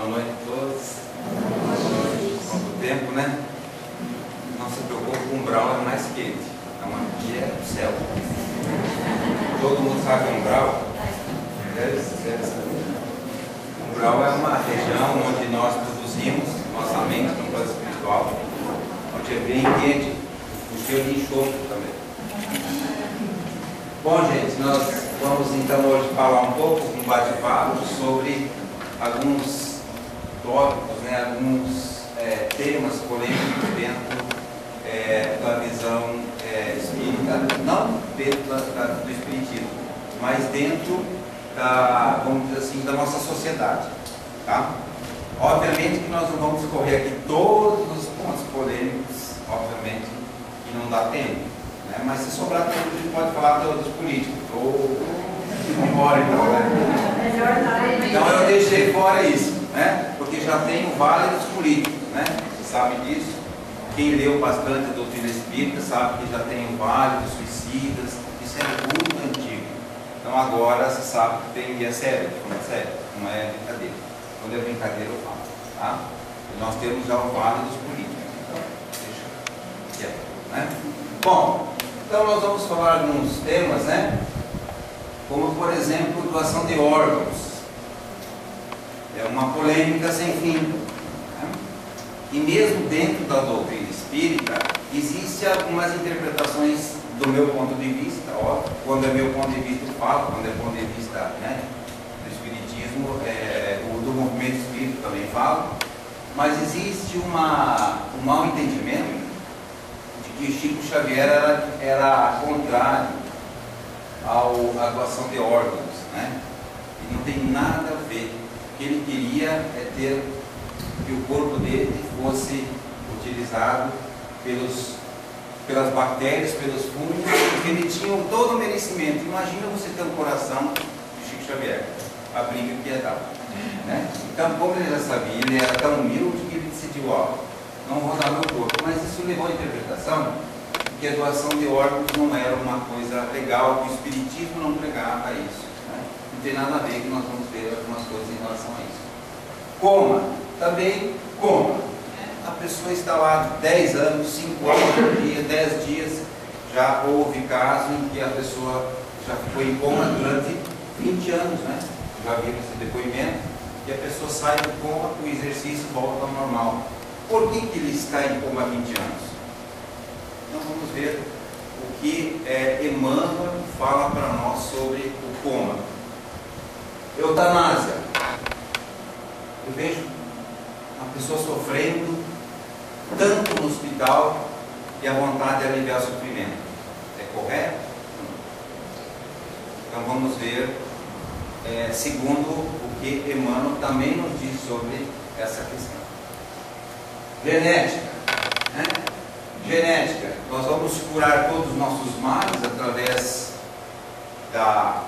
Boa noite a todos. Quanto tempo, né? Não se preocupe, o umbral é mais quente. Então aqui é o céu. Todo mundo sabe o umbral? O umbral é uma região onde nós produzimos nossa mente no plano espiritual, onde é bem quente, o cheiro de enxofre também. Bom, gente, nós vamos então hoje falar um pouco, um bate-papo sobre alguns tópicos, né, alguns temas polêmicos dentro da visão espírita, não dentro do espiritismo, mas dentro da, vamos dizer assim, da nossa sociedade, tá? Obviamente que nós não vamos escorrer aqui todos os pontos polêmicos, obviamente que não dá tempo, né? Mas se sobrar tempo a gente pode falar dos políticos, ou embora então, né? Então eu deixei fora isso, né? Porque já tem o vale dos políticos, né? Você sabe disso. Quem leu bastante a doutrina espírita sabe que já tem o vale dos suicidas. Isso é muito antigo. Então agora você sabe que tem, e é sério, não é brincadeira. Quando é brincadeira eu falo, tá? E nós temos já o vale dos políticos. Então, deixa quieto, né? Bom, então nós vamos falar alguns temas, né? Como por exemplo, doação de órgãos. É uma polêmica sem fim, né? E mesmo dentro da doutrina espírita, existem algumas interpretações do meu ponto de vista, ó, quando é meu ponto de vista eu falo, quando é ponto de vista, né, do espiritismo, do movimento espírita também falo, mas existe um mau entendimento de que Chico Xavier era contrário à doação de órgãos, né? E não tem nada a ver. O que ele queria é ter que o corpo dele fosse utilizado pelas bactérias, pelos fungos, porque ele tinha todo o merecimento. Imagina você ter um coração de Chico Xavier, a briga que ia dar, né? Então, como ele já sabia, ele era tão humilde que ele decidiu, ó, não vou dar meu corpo. Mas isso levou à interpretação que a doação de órgãos não era uma coisa legal, que o espiritismo não pregava isso, né? Não tem nada a ver, que nós vamos ver algumas coisas em relação a isso. Coma, também coma. A pessoa está lá 10 anos, 5 horas por dia, 10 dias, já houve caso em que a pessoa já ficou em coma durante 20 anos, né? Já viram esse depoimento, e a pessoa sai do coma, o exercício volta ao normal. Por que ele está em coma há 20 anos? Então vamos ver o que Emmanuel fala para nós sobre o coma. Eutanásia. Eu vejo a pessoa sofrendo tanto no hospital e a vontade de aliviar o sofrimento. É correto? Então vamos ver, segundo o que Emmanuel também nos diz sobre essa questão. Genética, né? Genética. Nós vamos curar todos os nossos males através da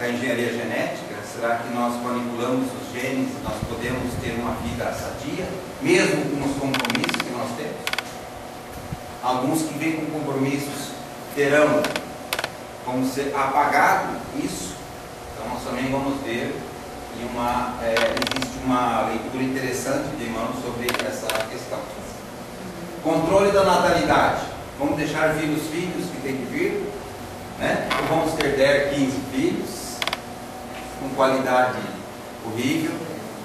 engenharia genética. Será que nós manipulamos os genes e nós podemos ter uma vida sadia, mesmo com os compromissos que nós temos? Alguns que vêm com compromissos terão como ser apagado isso. Então nós também vamos ver e existe uma leitura interessante de Emmanuel sobre essa questão. Controle da natalidade. Vamos deixar vir os filhos que tem que vir, né? Ou vamos ter 10, 15 filhos com qualidade horrível,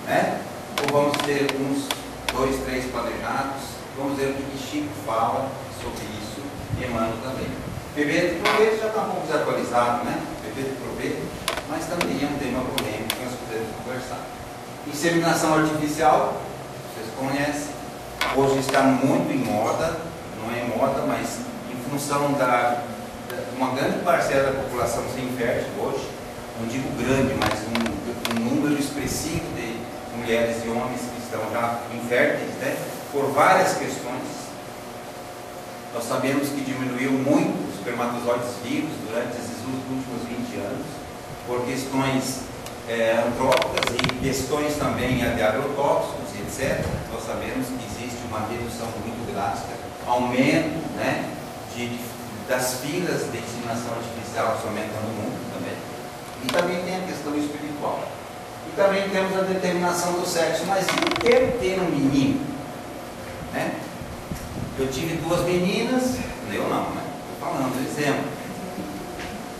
né? Ou vamos ter uns 2, 3 planejados. Vamos ver o que Chico fala sobre isso, e Emmanuel também. Bebê de proveta já está um pouco desatualizado, né? Bebê de proveta, mas também é um tema polêmico que nós podemos conversar. Inseminação artificial, vocês conhecem, hoje está muito em moda, não é moda, mas em função uma grande parcela da população ser infértil hoje, não digo grande, mas um número expressivo de mulheres e homens que estão já inférteis, né, por várias questões. Nós sabemos que diminuiu muito os espermatozoides vivos durante esses últimos 20 anos, por questões antrópicas e questões também de agrotóxicos, etc. Nós sabemos que existe uma redução muito drástica, aumento, né, das filas de inseminação artificial, somente no mundo também. E também tem a questão espiritual. E também temos a determinação do sexo. Mas eu quero ter um menino, né? Eu tive 2 meninas, eu não, né? Estou falando, exemplo.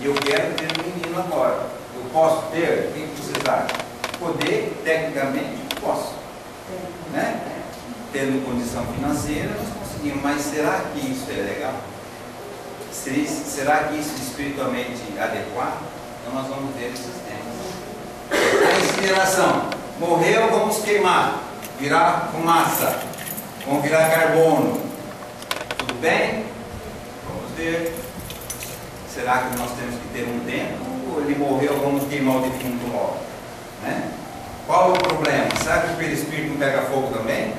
E eu quero ter um menino agora. Eu posso ter? O que vocês acham? Poder, tecnicamente, posso. Né? Tendo condição financeira, nós conseguimos. Mas será que isso é legal? Será que isso é espiritualmente adequado? Então nós vamos ver esses temas. A incineração. Morreu, vamos queimar. Virar fumaça. Vamos virar carbono. Tudo bem? Vamos ver. Será que nós temos que ter um tempo? Ou ele morreu, vamos queimar o defunto logo? Né? Qual o problema? Será que o perispírito não pega fogo também?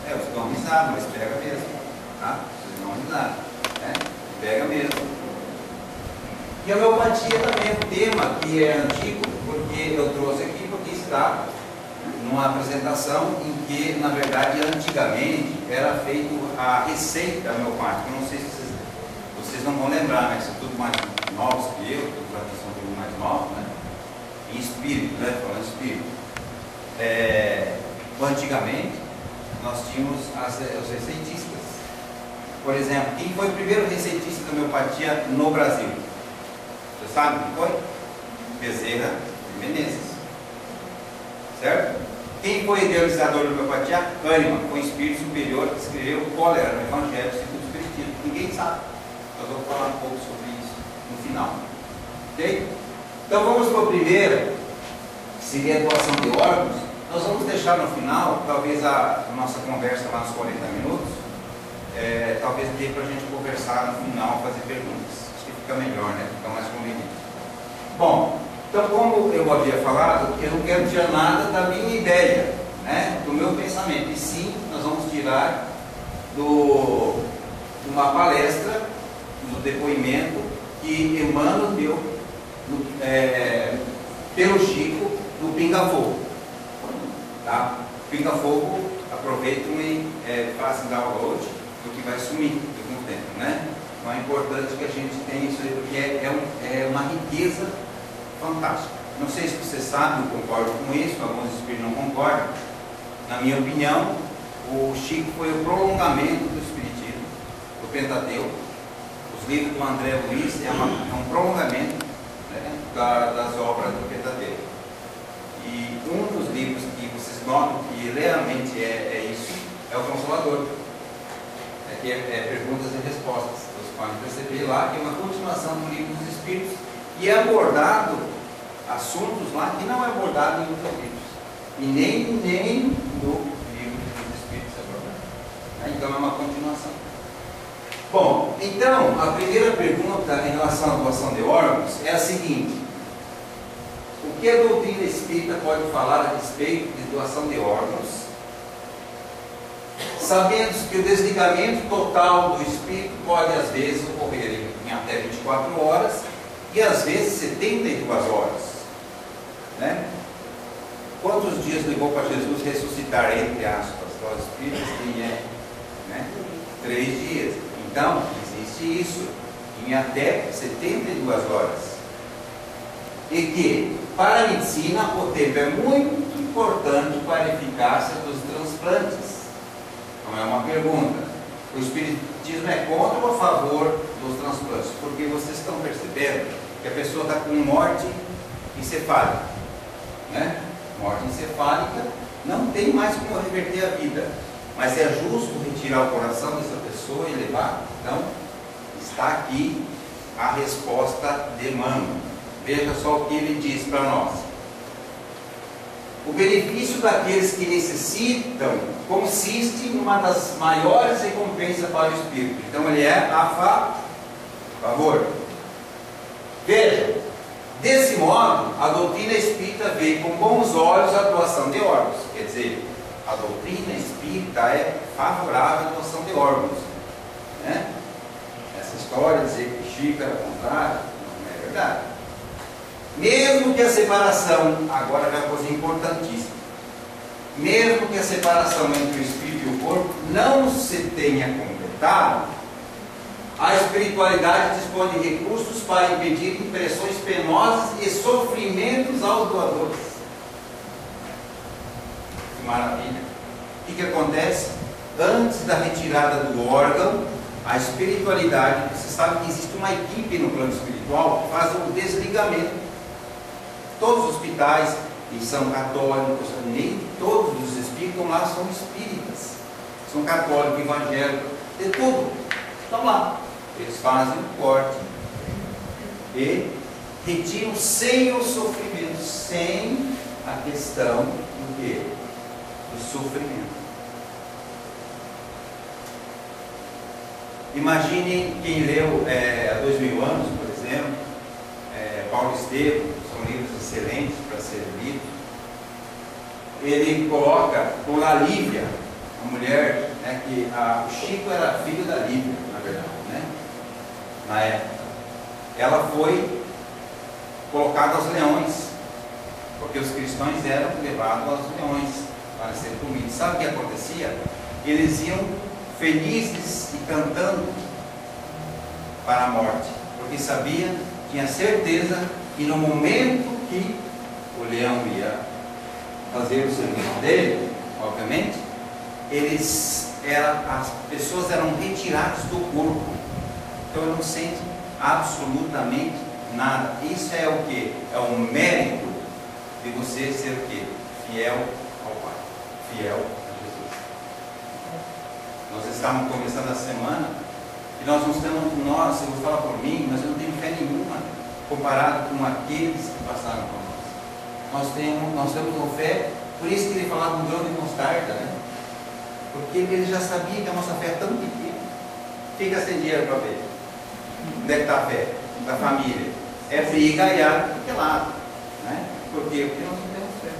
Vocês dão risada, mas pega mesmo. Tá? Vocês dão risada. Né? Pega mesmo. E a homeopatia também é um tema que é antigo, porque eu trouxe aqui, porque está numa apresentação em que, na verdade, antigamente era feita a receita homeopática. Não sei se vocês não vão lembrar, né? São tudo mais novos que eu, são tudo mais novos, né? Em espírito, né? Falando espírito. Antigamente, nós tínhamos os receitistas. Por exemplo, quem foi o primeiro receitista da homeopatia no Brasil? Você sabe quem foi? Bezerra de Menezes. Certo? Quem foi idealizador da homeopatia? Hahnemann, foi um espírito superior que escreveu Cólera no Evangelho segundo o Espiritismo. Ninguém sabe. Nós vamos falar um pouco sobre isso no final. Ok? Então vamos para o primeiro, que seria a doação de órgãos. Nós vamos deixar no final, talvez a nossa conversa lá nos 40 minutos, talvez dê para a gente conversar no final, fazer perguntas. Acho que fica melhor, né? Fica mais conveniente. Bom, então como eu havia falado, eu não quero tirar nada da minha ideia, né? Do meu pensamento. E sim, nós vamos tirar de uma palestra, do depoimento que Emmanuel deu pelo Chico no Pinga Fogo. Tá? Pinga Fogo, aproveitam e façam download, porque vai sumir com o tempo, né? Então é importante que a gente tenha isso aí, porque é uma riqueza fantástica. Não sei se você sabe, não concordo com isso, alguns espíritos não concordam. Na minha opinião, o Chico foi o prolongamento do Espiritismo, do Pentateuco. Os livros do André Luiz é um prolongamento, né, das obras do Pentateuco. E um dos livros que vocês notam que realmente é isso, é o Consolador. Que é perguntas e respostas. Vocês podem perceber lá que é uma continuação do livro dos Espíritos e é abordado assuntos lá que não é abordado em outros livros. E nem no livro dos Espíritos é abordado. Então é uma continuação. Bom, então a primeira pergunta em relação à doação de órgãos é a seguinte: o que a doutrina espírita pode falar a respeito de doação de órgãos, sabendo que o desligamento total do espírito pode às vezes ocorrer em até 24 horas e às vezes 72 horas, né? Quantos dias levou para Jesus ressuscitar, entre aspas, os espíritos? Quem é? Né? 3 dias. Então, existe isso em até 72 horas. E que, para a medicina, o tempo é muito importante para a eficácia dos transplantes. Então é uma pergunta: o Espiritismo é contra ou a favor dos transplantes? Porque vocês estão percebendo que a pessoa está com morte encefálica, né? Morte encefálica, não tem mais como reverter a vida, mas é justo retirar o coração dessa pessoa e levar. Então está aqui a resposta de Emmanuel. Veja só o que ele diz para nós: o benefício daqueles que necessitam consiste em uma das maiores recompensas para o espírito. Então ele é a favor. Veja, desse modo, a doutrina espírita vê com bons olhos a doação de órgãos. Quer dizer, a doutrina espírita é favorável à doação de órgãos, né? Essa história de dizer que Chico era contrário, não é verdade. Mesmo que a separação, agora é uma coisa importantíssima, mesmo que a separação entre o espírito e o corpo não se tenha completado, A espiritualidade dispõe de recursos para impedir impressões penosas e sofrimentos aos doadores. Que maravilha! O que acontece? Antes da retirada do órgão, a espiritualidade, você sabe que existe uma equipe no plano espiritual que faz o desligamento. Todos os hospitais e são católicos, nem todos os espíritos lá são espíritas, são católicos, evangélicos, de tudo, estão lá. Eles fazem o corte e retiram sem o sofrimento, sem a questão do quê? Do sofrimento. Imaginem quem leu há 2000 anos, por exemplo, Paulo Estevam, são livros excelentes para ser lidos. Ele coloca com a Lívia, a mulher, né, que o Chico era filho da Lívia, na verdade, né? Na época. Ela foi colocada aos leões, porque os cristãos eram levados aos leões para serem comidos. Sabe o que acontecia? Eles iam felizes e cantando para a morte, porque sabia, tinha certeza que no momento que o leão ia fazer o serviço dele, obviamente, as pessoas eram retiradas do corpo, então eles não sentem absolutamente nada. Isso é o que? É o mérito de você ser o que? Fiel ao Pai, fiel a Jesus. Nós estávamos começando a semana e nós não temos, se eu vou falar por mim, mas eu não tenho fé nenhuma comparado com aqueles que passaram por nós. Nós temos uma fé, por isso que ele falava um grão de mostarda, né? Porque ele já sabia que a nossa fé é tão pequena. Fica sem dinheiro para ver. Onde é que está a fé? Da família. É briga e ar de que lado, né? Por quê? Porque nós não temos fé.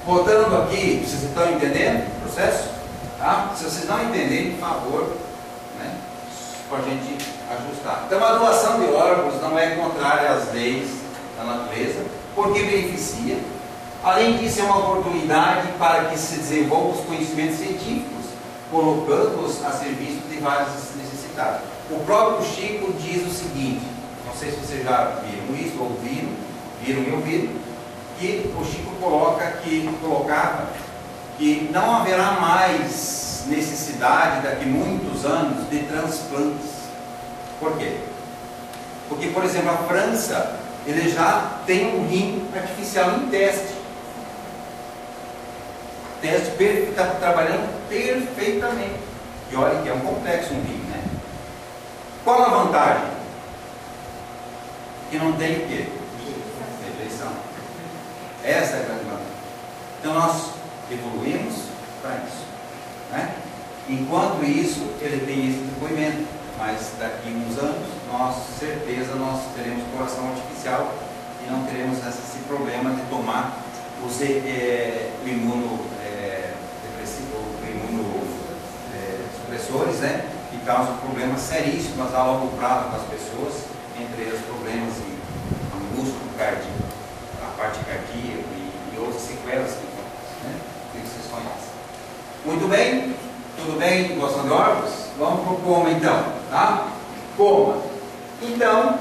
Voltando aqui, vocês estão entendendo o processo? Tá? Se vocês não entenderem, por favor, né, para a gente ajustar. Então, a doação de órgãos não é contrária às leis da natureza, porque beneficia. Além disso, é uma oportunidade para que se desenvolvam os conhecimentos científicos, colocando-os a serviço de vários necessitados. O próprio Chico diz o seguinte, não sei se vocês já viram isso, ou viram e ouviram, que o Chico colocava que não haverá mais necessidade daqui a muitos anos de transplantes. Por quê? Porque, por exemplo, a França, ele já tem um rim artificial em teste. Está trabalhando perfeitamente. E olha que é um complexo um rim, né? Qual a vantagem? Que não tem o quê? Rejeição. Essa é a grande vantagem. Então nós evoluímos para isso, né? Enquanto isso, ele tem esse depoimento, mas daqui a uns anos, certeza nós teremos coração artificial e não teremos esse problema de tomar os imunossupressores, né? Que causam problemas seríssimos a longo prazo para as pessoas, entre eles problemas em músculo cardíaco, a parte cardíaca e outras sequelas que né? Que vocês conhecem. Muito bem? Tudo bem? Gostam de órgãos? Vamos para o coma então, tá? Coma. Então,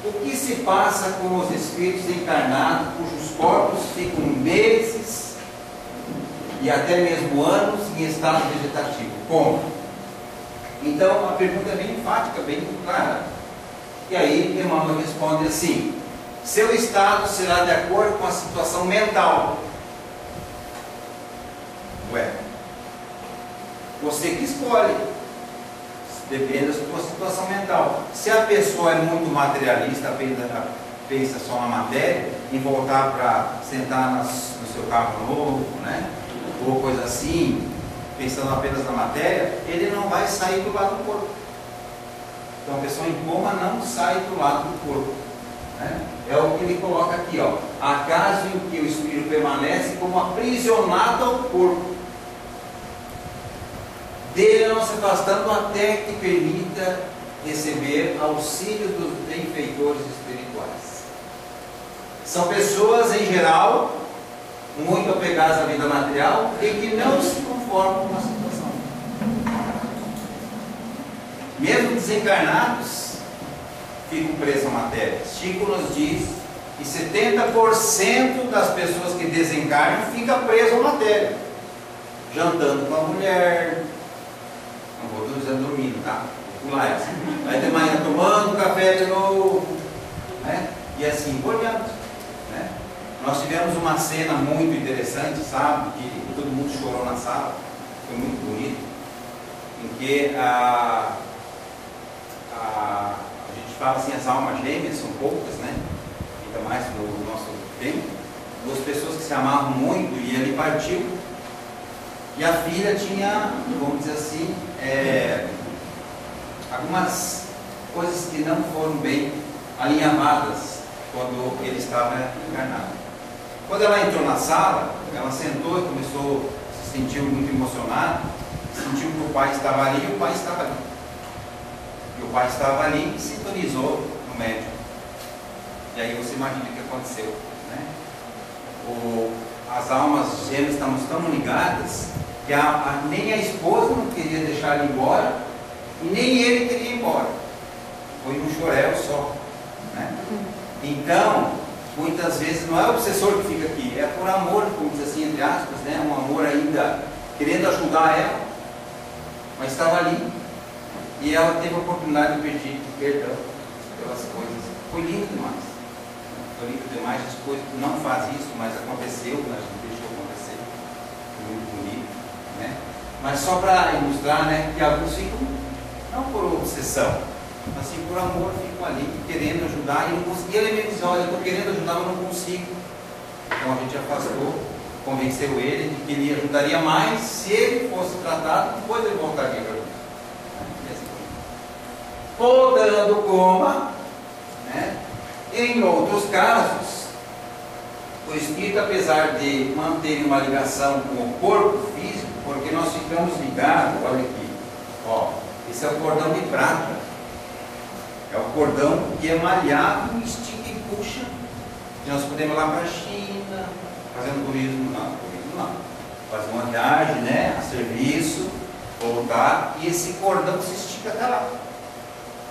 o que se passa com os espíritos encarnados, cujos corpos ficam meses e até mesmo anos em estado vegetativo? Como? Então, a pergunta é bem enfática, bem clara. E aí, Emmanuel responde assim: seu estado será de acordo com a situação mental. Você que escolhe, depende da sua situação mental. Se a pessoa é muito materialista, pensa só na matéria, em voltar para sentar no seu carro novo, né? Ou coisa assim, pensando apenas na matéria, ele não vai sair do lado do corpo. Então a pessoa em coma não sai do lado do corpo, né? É o que ele coloca aqui, ó. Acaso em que o espírito permanece como aprisionado ao corpo, dele não se afastando até que permita receber auxílio dos benfeitores espirituais. São pessoas, em geral, muito apegadas à vida material e que não se conformam com a situação. Mesmo desencarnados, ficam presos à matéria. Chico nos diz que 70% das pessoas que desencarnam fica preso à matéria. Jantando com a mulher, não vou dizer dormindo, tá? Vou pular essa. Aí de manhã tomando café de novo, né? E assim por diante, né? Nós tivemos uma cena muito interessante, sabe? Que todo mundo chorou na sala, foi muito bonito, em que a gente fala assim, as almas gêmeas são poucas, né? Ainda mais no nosso tempo, duas pessoas que se amavam muito, e ele partiu, e a filha tinha, vamos dizer assim, algumas coisas que não foram bem alinhavadas quando ele estava encarnado. Quando ela entrou na sala, ela sentou e começou, se sentiu muito emocionada, sentiu que o pai estava ali e o pai estava ali. E o pai estava ali e sintonizou no médium. E aí você imagina o que aconteceu, né? As almas gêmeas estavam tão ligadas que nem a esposa não queria deixar ele embora e nem ele queria ir embora. Foi um choréu só, né? Então, muitas vezes não é o obsessor que fica aqui, é por amor, como diz assim, entre aspas, né? Um amor ainda querendo ajudar ela, mas estava ali e ela teve a oportunidade de pedir perdão pelas coisas. Foi lindo demais. Foi lindo demais, as coisas não faz isso, mas aconteceu, a gente deixou acontecer. Foi muito bonito, né? Mas só para ilustrar, né, que alguns ficam, não por obsessão, mas sim por amor, ficam ali querendo ajudar e não conseguiam. Ele mesmo diz, olha, eu estou querendo ajudar, mas não consigo. Então a gente afastou, convenceu ele de que ele ajudaria mais se ele fosse tratado, depois ele voltaria para mim. Ou dando coma, né? Em outros casos, o espírito, apesar de manter uma ligação com o corpo físico, porque nós ficamos ligados, olha aqui, ó, esse é o cordão de prata, é o cordão que é malhado, estica e puxa. E nós podemos ir lá para a China, fazendo turismo não, fazer uma viagem, né, a serviço, voltar, e esse cordão se estica até lá.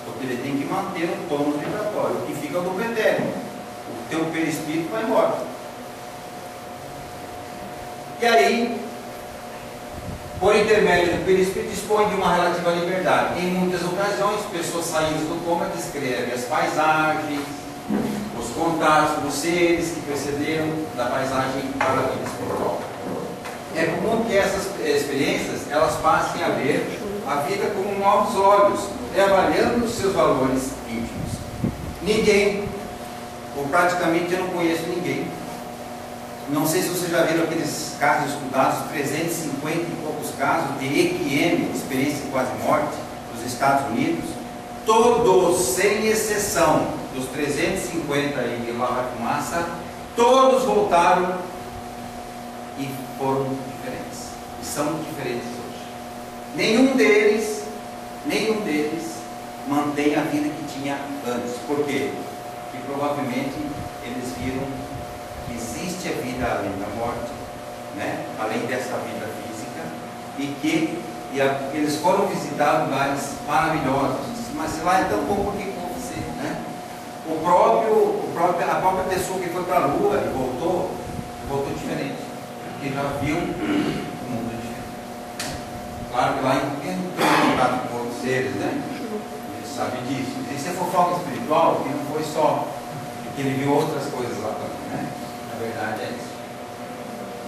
Porque ele tem que manter o tônus vibratório, o que fica no pretérito. O teu perispírito vai embora. E aí, por intermédio do perispírito, dispõe de uma relativa liberdade. Em muitas ocasiões, pessoas saídas do coma descrevem as paisagens, os contatos dos seres que precederam da paisagem para a vida espiritual. É comum que essas experiências elas passem a ver a vida com novos olhos, reavaliando os seus valores íntimos. Ninguém, ou praticamente eu não conheço ninguém, não sei se vocês já viram aqueles casos estudados, 350 e poucos casos de EQM, experiência de quase morte, dos Estados Unidos, todos, sem exceção, dos 350 e lá vai fumaça, todos voltaram e foram diferentes, e são diferentes hoje. Nenhum deles mantém a vida que tinha antes. Por quê? Porque provavelmente eles viram que existe a vida além da morte, né? Além dessa vida física, e que eles foram visitar lugares maravilhosos. Mas lá é tão bom, por que você, né? A própria pessoa que foi para a Lua e voltou diferente, porque já viu um mundo diferente. Claro que lá entrou em contato com outros seres, né? Ele sabe disso. E se for fofoca espiritual, que não foi só, porque ele viu outras coisas lá também, né? A verdade é isso.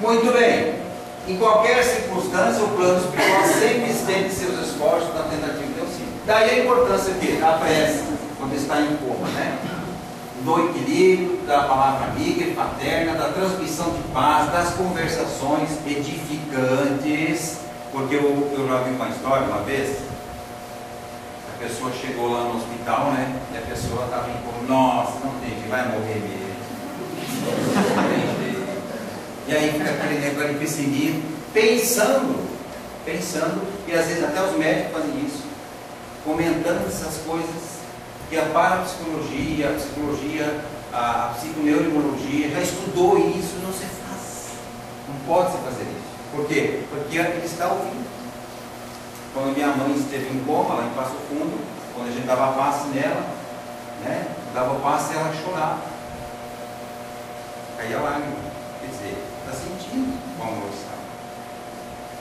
Muito bem. Em qualquer circunstância, o plano espiritual sempre estende seus esforços na tentativa de auxílio. Daí a importância da prece, quando está em coma, né? Do equilíbrio, da palavra amiga e paterna, da transmissão de paz, das conversações edificantes. Porque eu já vi uma história uma vez, a pessoa chegou lá no hospital, né? E a pessoa estava em coma, nossa, não tem jeito, vai morrer mesmo. Não tem jeito. E aí fica aquele negócio de perseguir, pensando, e às vezes até os médicos fazem isso, comentando essas coisas, que a parapsicologia, a psicologia, a psiconeuroimunologia já estudou isso, não se faz, não pode se fazer isso. Por quê? Porque ele está ouvindo. Quando minha mãe esteve em coma, lá em Passo Fundo, quando a gente dava passe nela, né? Dava passe e ela chorava. Caía lágrima. Quer dizer, está sentindo o amor está.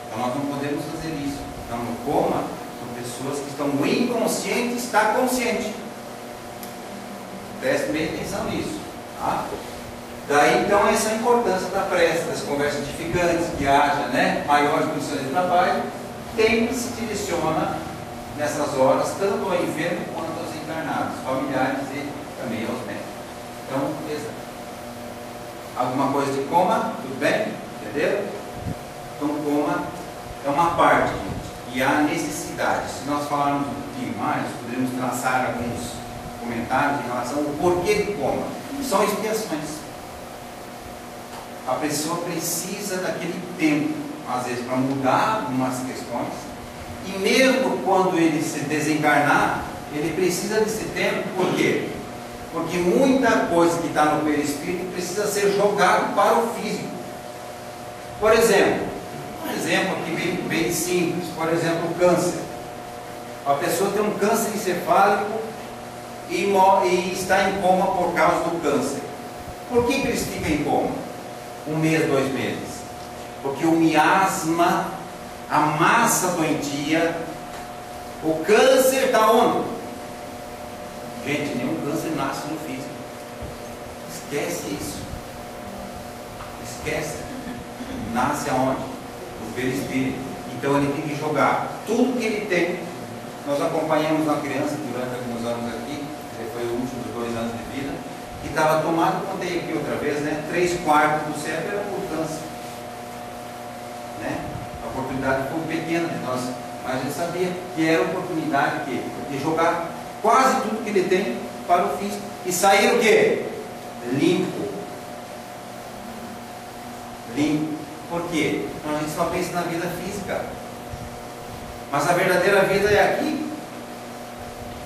Então nós não podemos fazer isso. Então no coma, são pessoas que estão inconscientes, está consciente. Preste bem atenção nisso. Tá? Daí então essa é a importância da prece, das conversas edificantes, que haja, né, maiores condições de trabalho, sempre se direciona nessas horas, tanto ao enfermo quanto aos encarnados, familiares e também aos médicos. Então, alguma coisa de coma, tudo bem? Entendeu? Então coma é uma parte, gente, e há necessidade. Se nós falarmos um pouquinho mais, poderíamos traçar alguns comentários em relação ao porquê de coma. São expiações. A pessoa precisa daquele tempo, às vezes, para mudar algumas questões, e mesmo quando ele se desencarnar, ele precisa desse tempo, por quê? Porque muita coisa que está no perispírito precisa ser jogado para o físico. Por exemplo, um exemplo aqui bem simples, por exemplo, o câncer. A pessoa tem um câncer encefálico e está em coma por causa do câncer. Por que eles ficam em coma? 1 mês, 2 meses. Porque o miasma, a massa doentia, o câncer está onde? Gente, nenhum câncer nasce no físico. Esquece isso. Esquece. Nasce aonde? No perispírito. Então ele tem que jogar tudo que ele tem. Nós acompanhamos uma criança durante alguns anos aqui, ele foi o último dos 2 anos de vida, que estava tomado, contei aqui outra vez, né? 3/4 do cérebro era por câncer. Né? A oportunidade foi pequena de nós, mas a gente sabia que era oportunidade de jogar quase tudo que ele tem para o físico. E sair o quê? Limpo. Limpo. Por quê? Então a gente só pensa na vida física. Mas a verdadeira vida é aqui.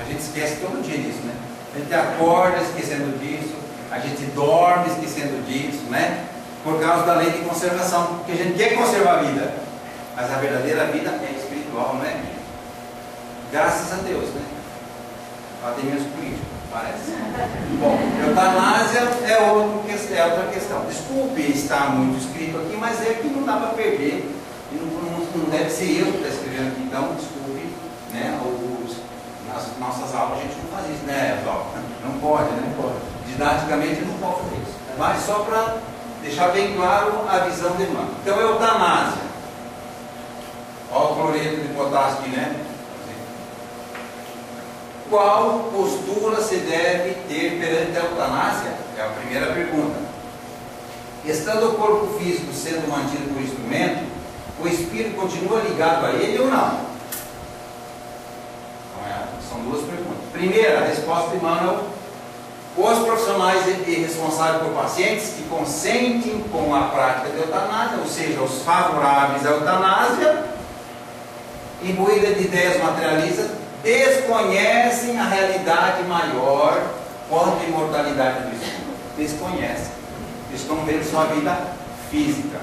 A gente esquece todo dia disso, né? A gente acorda esquecendo disso, a gente dorme esquecendo disso, né? Por causa da lei de conservação, porque a gente quer conservar a vida, mas a verdadeira vida é espiritual, não é? Graças a Deus, né? Lá tem menos políticos, parece. Bom, eutanásia é outra questão. Desculpe estar muito escrito aqui, mas é que não dá para perder, e não deve ser eu que está escrevendo aqui, então desculpe, né? Nas nossas aulas a gente não faz isso, né, Oswaldo? Não pode, né? Não pode. Didaticamente não pode fazer isso. Mas só para deixar bem claro a visão de Emmanuel. Então, eutanásia. Olha o cloreto de potássio aqui, né? Qual postura se deve ter perante a eutanásia? É a primeira pergunta. Estando o corpo físico sendo mantido por instrumento, o espírito continua ligado a ele ou não? São 2 perguntas. Primeira, a resposta de Emmanuel: os profissionais e responsáveis por pacientes que consentem com a prática de eutanásia, ou seja, os favoráveis à eutanásia, imbuída de ideias materialistas, desconhecem a realidade maior quanto à imortalidade do espírito. Desconhecem. Eles estão vendo sua vida física.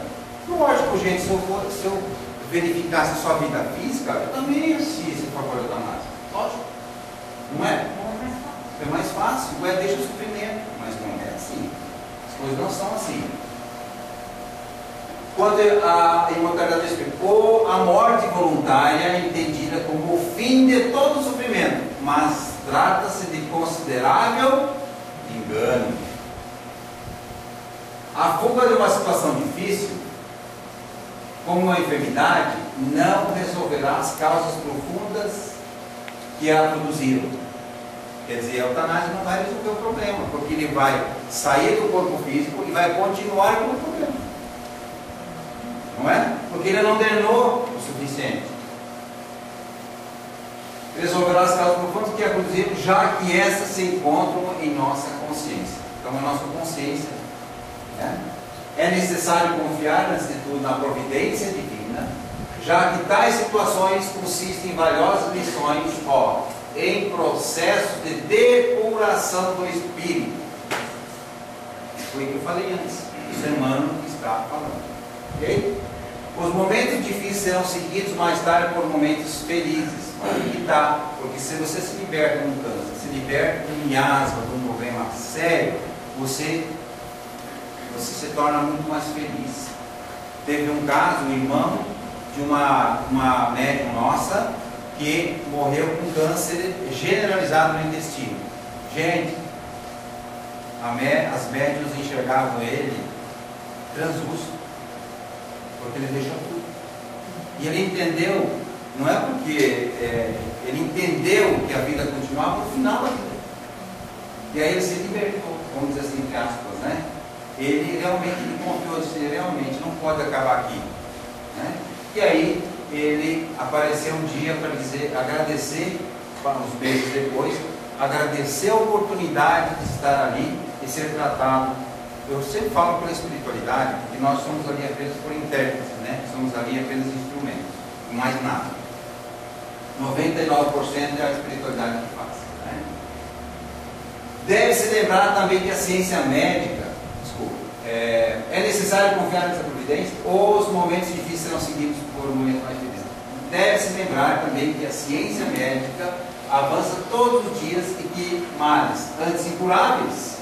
Lógico, gente, se eu verificasse sua vida física, eu também ia se for por eutanásia. Lógico. Não é? É mais fácil. Ué, deixa o sofrimento. Mas não é assim. As coisas não são assim. Quando a imortalidade do espírito, a morte voluntária é entendida como o fim de todo o sofrimento, mas trata-se de considerável engano. A fuga de uma situação difícil, como uma enfermidade, não resolverá as causas profundas que a produziram. Quer dizer, a eutanásia não vai resolver o problema, porque ele vai sair do corpo físico e vai continuar com o problema. Não é? Porque ele não drenou o suficiente. Resolverá as causas profundas que a produziram, já que essas se encontram em nossa consciência. Então, a nossa consciência, né? É necessário confiar, antes de tudo, na providência divina, já que tais situações consistem em valiosas lições, em processo de depuração do espírito. Foi o que eu falei antes. Isso é Emmanuel que está falando. Ok? Os momentos difíceis serão seguidos mais tarde por momentos felizes. Aí que tá, porque se você se liberta de um câncer, se liberta de um miasma, de um problema sério, você se torna muito mais feliz. Teve um caso, um irmão de uma médium nossa que morreu com câncer generalizado no intestino. Gente, as médiuns enxergavam ele translúcido, porque ele deixou tudo. E ele entendeu, não é porque ele entendeu que a vida continuava no final da vida. E aí ele se libertou, vamos dizer assim, entre aspas, né? Ele realmente confiou, disse, realmente não pode acabar aqui, né? E aí ele apareceu um dia para dizer, agradecer, uns meses depois, agradecer a oportunidade de estar ali e ser tratado. Eu sempre falo pela espiritualidade, porque nós somos ali apenas por intérpretes, né? Somos ali apenas instrumentos, mais nada. 99% é a espiritualidade que faz, né? Deve-se lembrar também que a ciência médica, é necessário confiar nessa providência, ou os momentos difíceis serão seguidos por um momento mais feliz. Deve-se lembrar também que a ciência médica avança todos os dias e que males antes incuráveis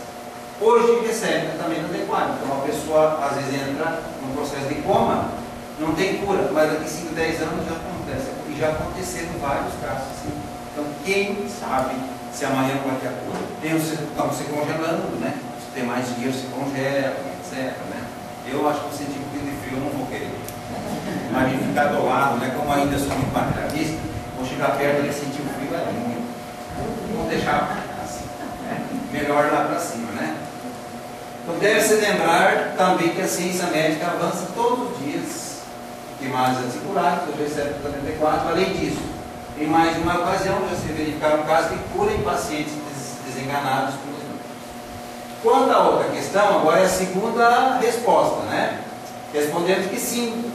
hoje recebem tratamento adequado. Então, uma pessoa às vezes entra num processo de coma, não tem cura, mas daqui 5, 10 anos já acontece. E já aconteceram vários casos assim. Então, quem sabe se amanhã vai ter a cura? Estão se congelando, né? Se tem mais dias, se congelam, etc. Né? Eu acho que sentir um pouquinho de frio eu não vou querer. Mas de ficar do lado, né? Como ainda sou muito materialista, vou chegar perto e sentir o frio é muito. Vou deixar assim, né? Melhor lá para cima, né? Então deve-se lembrar também que a ciência médica avança todos os dias, que mais anticurados, hoje recebe tratamento adequado. Além disso, em mais de uma ocasião já se verificaram casos de cura em pacientes desenganados por isso. Quanto à outra questão, agora é a segunda resposta, né? Respondemos que sim,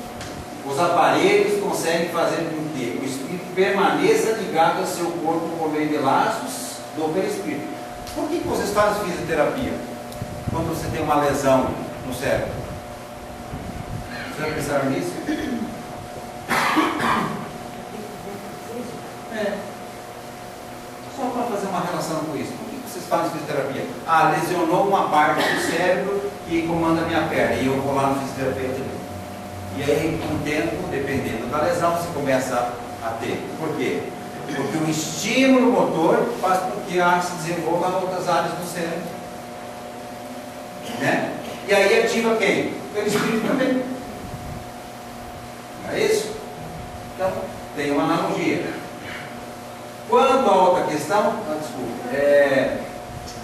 os aparelhos conseguem fazer com que o espírito permaneça ligado ao seu corpo por meio de laços do perispírito. Por que vocês fazem fisioterapia quando você tem uma lesão no cérebro? Vocês já pensaram nisso? Só para fazer uma relação com isso. Por que vocês fazem fisioterapia? Ah, lesionou uma parte do cérebro que comanda a minha perna, e eu vou lá no fisioterapeuta. E aí, com o tempo, dependendo da lesão, você começa a ter. Por quê? Porque o estímulo motor faz com que se desenvolva outras áreas do cérebro, né? E aí ativa quem? O espírito também. Não é isso? Então, tem uma analogia. Quanto à outra questão,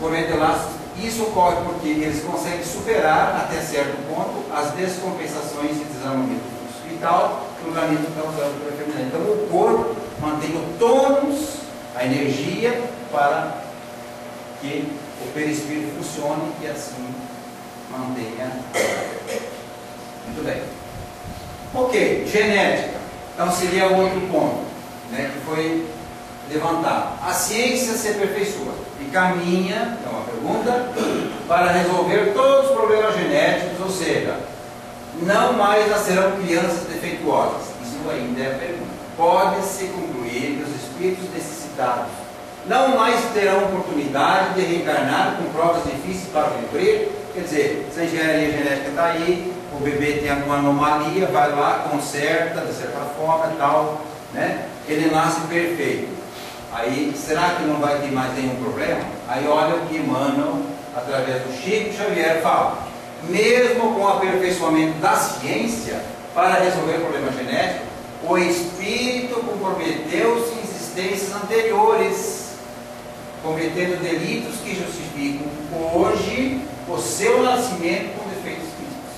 por meio de laços, isso ocorre porque eles conseguem superar até certo ponto as descompensações e desarmamento vital que o organismo está usando para terminar. Então o corpo mantém o tônus, a energia para que o perispírito funcione e assim mantenha. Muito bem. Ok, genética. Então seria o outro ponto, né, que foi levantado. A ciência se aperfeiçoa e caminha, é uma pergunta, para resolver todos os problemas genéticos, ou seja, não mais nascerão crianças defeituosas. Isso ainda é a pergunta. Pode-se concluir que os espíritos necessitados não mais terão oportunidade de reencarnar com provas difíceis para cumprir. Quer dizer, se a engenharia genética está aí, o bebê tem alguma anomalia, vai lá, conserta, de certa forma e tal, né? Ele nasce perfeito. Aí, será que não vai ter mais nenhum problema? Aí olha o que Emmanuel, através do Chico Xavier, fala. Mesmo com o aperfeiçoamento da ciência para resolver problemas genéticos, o espírito comprometeu-se em existências anteriores, cometendo delitos que justificam hoje o seu nascimento com defeitos físicos.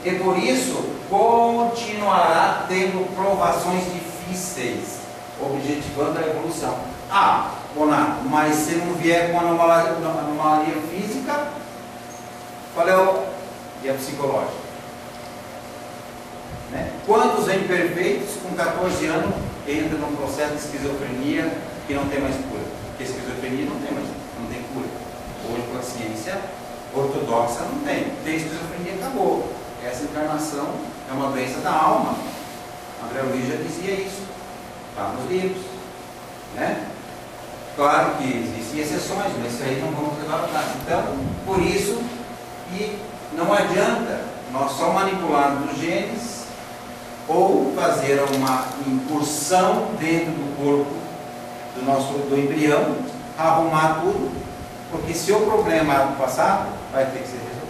E por isso continuará tendo provações difíceis, objetivando a evolução. Ah, Bonato, mas se não vier com anomalia física, qual é e a psicológica? Né? Quantos imperfeitos com 14 anos entram num processo de esquizofrenia que não tem mais cura? Porque esquizofrenia não tem cura. Hoje, com a ciência ortodoxa, não tem. Tem esquizofrenia, acabou. Essa encarnação é uma doença da alma. André Luiz já dizia isso, está nos livros, né? Claro que existem exceções, mas isso aí não vamos levar a cabo. Então, por isso que não adianta nós só manipularmos os genes ou fazer uma incursão dentro do corpo do embrião, arrumar tudo, porque se o problema é do passado, vai ter que ser resolvido.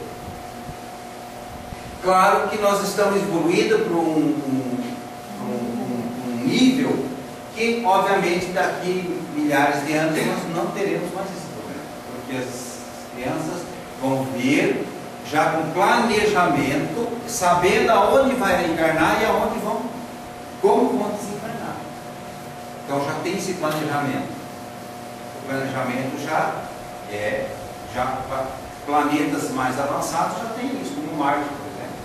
Claro que nós estamos evoluindo para um nível que, obviamente, daqui milhares de anos nós não teremos mais esse problema, porque as crianças vão vir já com planejamento, sabendo aonde vai reencarnar e aonde como vão desencarnar. Então já tem esse planejamento. O planejamento já planetas mais avançados já tem isso, como Marte, por exemplo.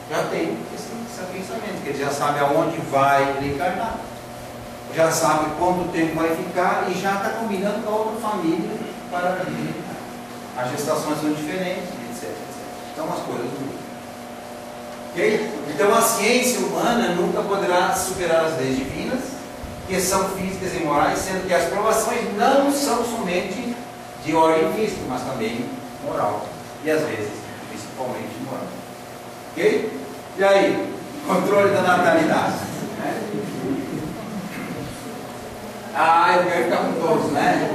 Já tem esse pensamento, que ele já sabe aonde vai reencarnar, já sabe quanto tempo vai ficar e já está combinando com a outra família para reencarnar. As gestações são diferentes, etc. Então as coisas mudam. Okay? Então a ciência humana nunca poderá superar as leis divinas, que são físicas e morais, sendo que as provações não são somente de ordem física, mas também moral. E às vezes, principalmente moral. Ok? E aí? Controle da natalidade. Né? Eu quero ficar com todos, né?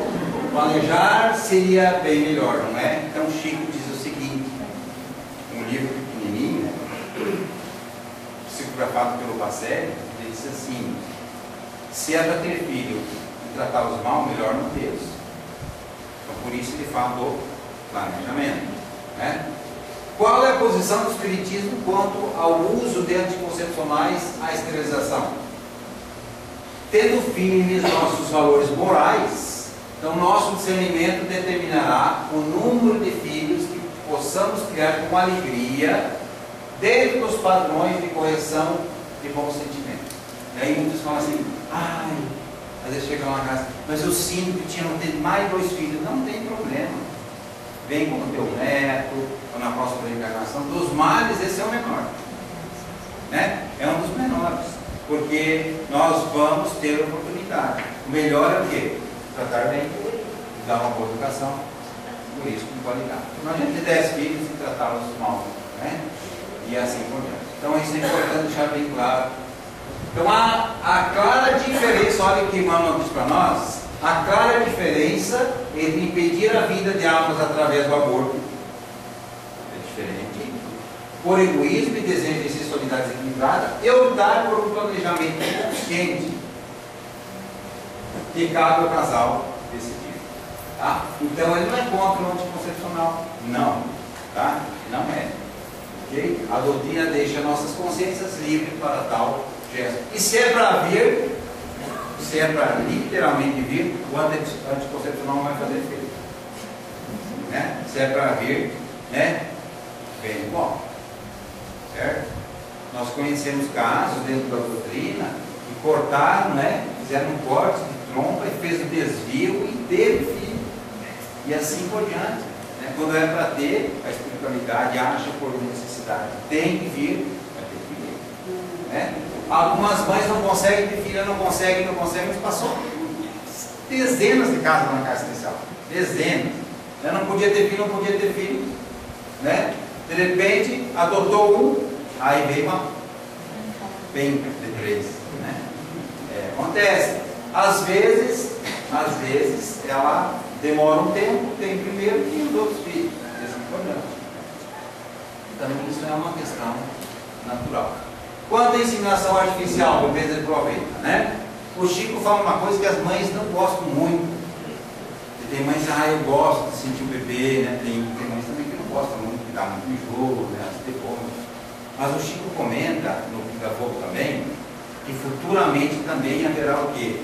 Planejar seria bem melhor, não é? Então Chico diz o seguinte, um livro pequenininho, né? Psicografado pelo Bacelli, ele diz assim: se é para ter filho e tratá-los mal, melhor não tê-los. Então por isso ele fala do planejamento, né? Qual é a posição do Espiritismo quanto ao uso de anticoncepcionais à esterilização? Tendo firmes nossos valores morais, então nosso discernimento determinará o número de filhos que possamos criar com alegria dentro dos padrões de correção de bons sentimentos. E aí muitos falam assim: às vezes chegam lá na casa, mas eu sinto que tinha que ter mais 2 filhos. Não tem problema. Vem com o teu neto, ou na próxima reencarnação. Dos males, esse é o menor. Né? É um dos menores. Porque nós vamos ter oportunidade. O melhor é o quê? Tratar bem, dar uma boa educação, por isso com qualidade. Não adianta ter 10 filhos e tratá-los mal, né? E assim por diante. Então isso é importante deixar bem claro. Então a clara diferença, olha o que Emmanuel diz para nós, a clara diferença entre impedir a vida de almas através do aborto, é diferente, por egoísmo e desejo de sexualidade desequilibrada, e optar por um planejamento consciente que cabe ao casal decidir. Tá? Então ele não é contra o anticoncepcional, não, tá? Não é. Okay? A doutrina deixa nossas consciências livres para tal gesto. E se é para vir, se é para literalmente vir, o anticoncepcional não vai fazer efeito. Né? Se é para vir, né? Bem bom. Certo? Nós conhecemos casos dentro da doutrina que cortaram, né? Fizeram um corte de trompa e fez o desvio e teve filho. E assim por diante. Né? Quando é para ter, a espiritualidade acha por necessidade. Tem que vir, vai ter que vir. Né? Algumas mães não conseguem ter filho, não conseguem, mas passou dezenas de casos na casa especial. Dezenas. Né? Não podia ter filho, né? De repente, adotou um, aí veio uma penca de 3. Né? Acontece. Às vezes, ela demora um tempo, tem primeiro e os outros filhos. Então, isso é uma questão natural. Quanto à inseminação artificial, por vezes ele aproveita, né? O Chico fala uma coisa que as mães não gostam muito. E tem mães que eu gosto de sentir o bebê, né? Tem mães também que não gostam muito, que dá muito enjoo, né? Mas o Chico comenta, no Pica-Fogo também, que futuramente também haverá o quê?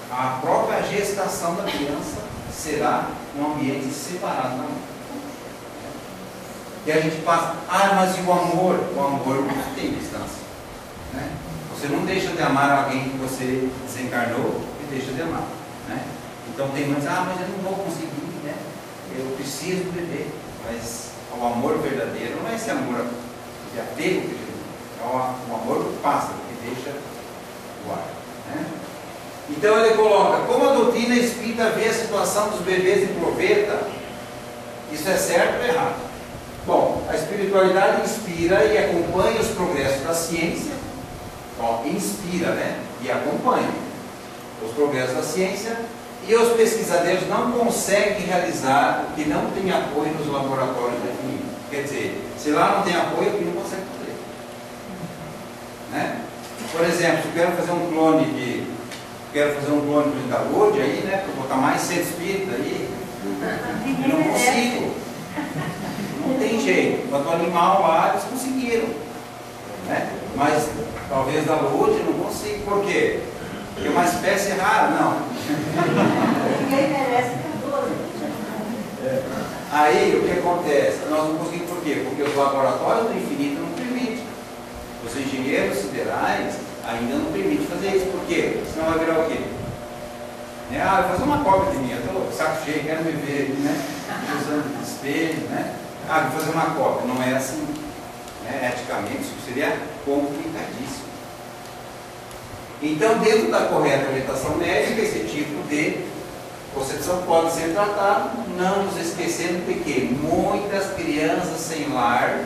A própria gestação da criança será um ambiente separado da mãe. E a gente passa, mas e o amor? O amor não tem distância. Né? Você não deixa de amar alguém que você desencarnou e deixa de amar. Né? Então tem muitos, mas eu não vou conseguir, né? Eu preciso beber. Mas o amor verdadeiro não é esse amor de apego que Jesus é um amor do pássaro que deixa o ar. Né? Então ele coloca, como a doutrina espírita vê a situação dos bebês em proveta, isso é certo ou errado? Bom, a espiritualidade inspira e acompanha os progressos da ciência, inspira, né? E acompanha os progressos da ciência, e os pesquisadores não conseguem realizar o que não tem apoio nos laboratórios definidos. Quer dizer, se lá não tem apoio, aqui não consegue fazer. Né? Por exemplo, se eu quero fazer um clone da Lorde aí, né? Para botar mais ser espírita aí, eu não consigo. Não tem jeito. Quanto ao animal lá, eles conseguiram. Né? Mas talvez da Lorde não consiga. Por quê? Porque é uma espécie rara, não. Ninguém merece tudo. Aí o que acontece? Nós não conseguimos por quê? Porque os laboratórios do infinito não permitem. Os engenheiros siderais ainda não permitem fazer isso. Por quê? Senão vai virar o quê? Vou fazer uma cópia de mim, eu estou saco cheio, quero me ver, né? Usando espelho, né? Vou fazer uma cópia. Não é assim, né? Eticamente, isso seria complicadíssimo. Então, dentro da correta orientação médica, esse tipo de concepção pode ser tratado, não nos esquecendo de que muitas crianças sem lar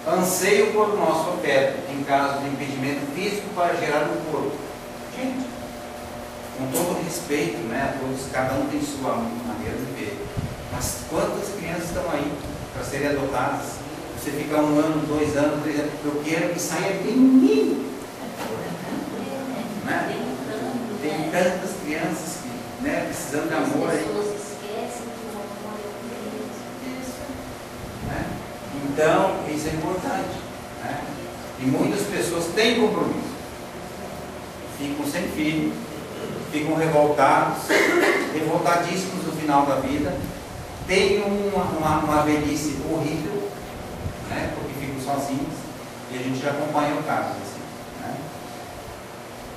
anseiam por nosso afeto, em caso de impedimento físico para gerar um corpo. Gente, com todo respeito, né, a todos, cada um tem sua maneira de ver, mas quantas crianças estão aí para serem adotadas? Você fica 1 ano, 2 anos, 3 anos, eu quero que saia bem menino. Né? Tem tantas crianças que, né, precisando de amor aí. As pessoas esquecem que o amor é Isso. Né? Então, isso é importante. Né? E muitas pessoas têm compromisso, ficam sem filho, ficam revoltadíssimos no final da vida, têm uma velhice horrível, né? Porque ficam sozinhos, e a gente já acompanha o caso.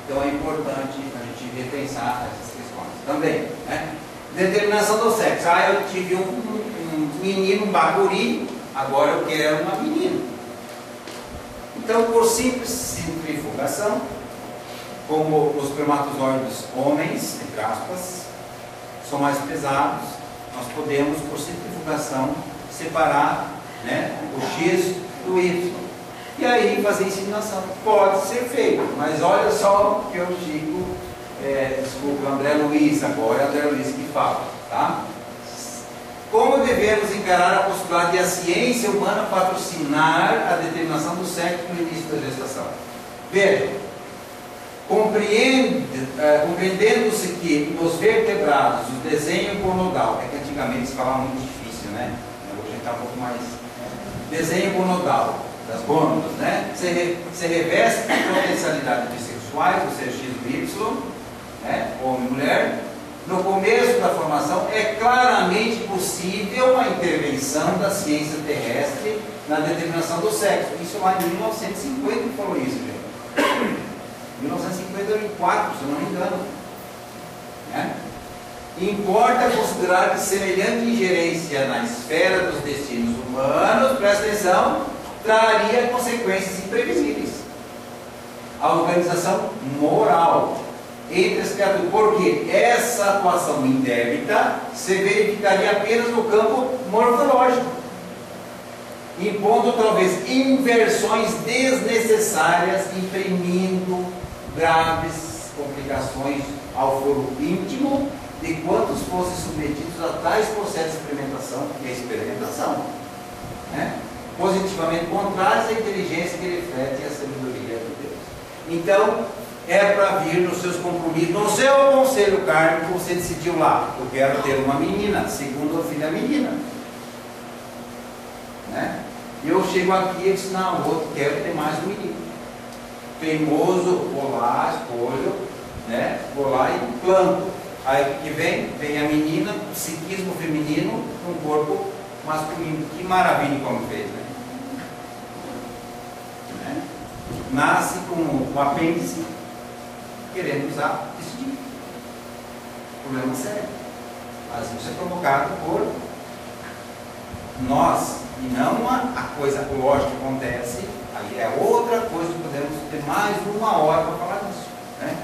Então é importante a gente repensar essas questões também. Né? Determinação do sexo. Eu tive um menino, um bacuri, agora eu quero uma menina. Então, por simples simplificação, como os espermatozoides homens, entre aspas, são mais pesados, nós podemos, por simplificação, separar, né, o X do Y. E aí fazer inseminação. Pode ser feito, mas olha só o que eu digo, desculpa, André Luiz, agora é André Luiz que fala, tá? Como devemos encarar a possibilidade de a ciência humana patrocinar a determinação do sexo no início da gestação? Veja, compreendendo-se que nos vertebrados, o desenho gonodal, é que antigamente se falava muito difícil, né? Hoje está um pouco mais. Desenho gonodal das gônadas, né? Se reveste de potencialidades bissexuais, ou seja, X e Y, né? Homem e mulher. No começo da formação, é claramente possível a intervenção da ciência terrestre na determinação do sexo. Isso lá em 1950 que falou isso, gente. 1954, se eu não me engano. Né? Importa considerar que semelhante ingerência na esfera dos destinos humanos, presta atenção, traria consequências imprevisíveis. A organização moral entre as criaturas, porque essa atuação indébita se verificaria apenas no campo morfológico, impondo talvez inversões desnecessárias, imprimindo graves complicações ao foro íntimo de quantos fossem submetidos a tais processos de experimentação e experimentação, né? Positivamente contrários à inteligência que reflete a sabedoria de Deus. Então, é para vir nos seus compromissos, no seu conselho kármico, você decidiu lá, eu quero ter uma menina, segundo o filho da menina, né? E eu chego aqui e disse, não, o outro quero ter mais um menino. Teimoso, vou lá, escolho, né? Vou lá e planto. Aí o que vem? Vem a menina, psiquismo feminino, com um corpo masculino. Que maravilha como fez, né? Nasce com o apêndice querendo usar isso de problema sério. Mas isso é provocado por nós e não a coisa lógica que acontece, aí é outra coisa que podemos ter mais uma hora para falar disso, né?